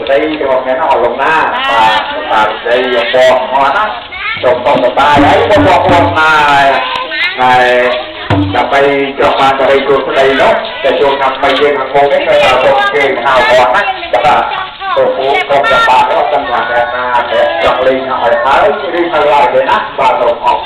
đây còn cái nào lồng na và đây bò hoa đó trồng con một ta đấy có bò con này là bay cho ba cho đây chuột đây đó để chuột nằm bay lên hàng ngô cái người trồng kề hào bò á là tổ phụ con là ba đó trong nhà để trồng lên hỏi thái đi thay lại để nát và trồng học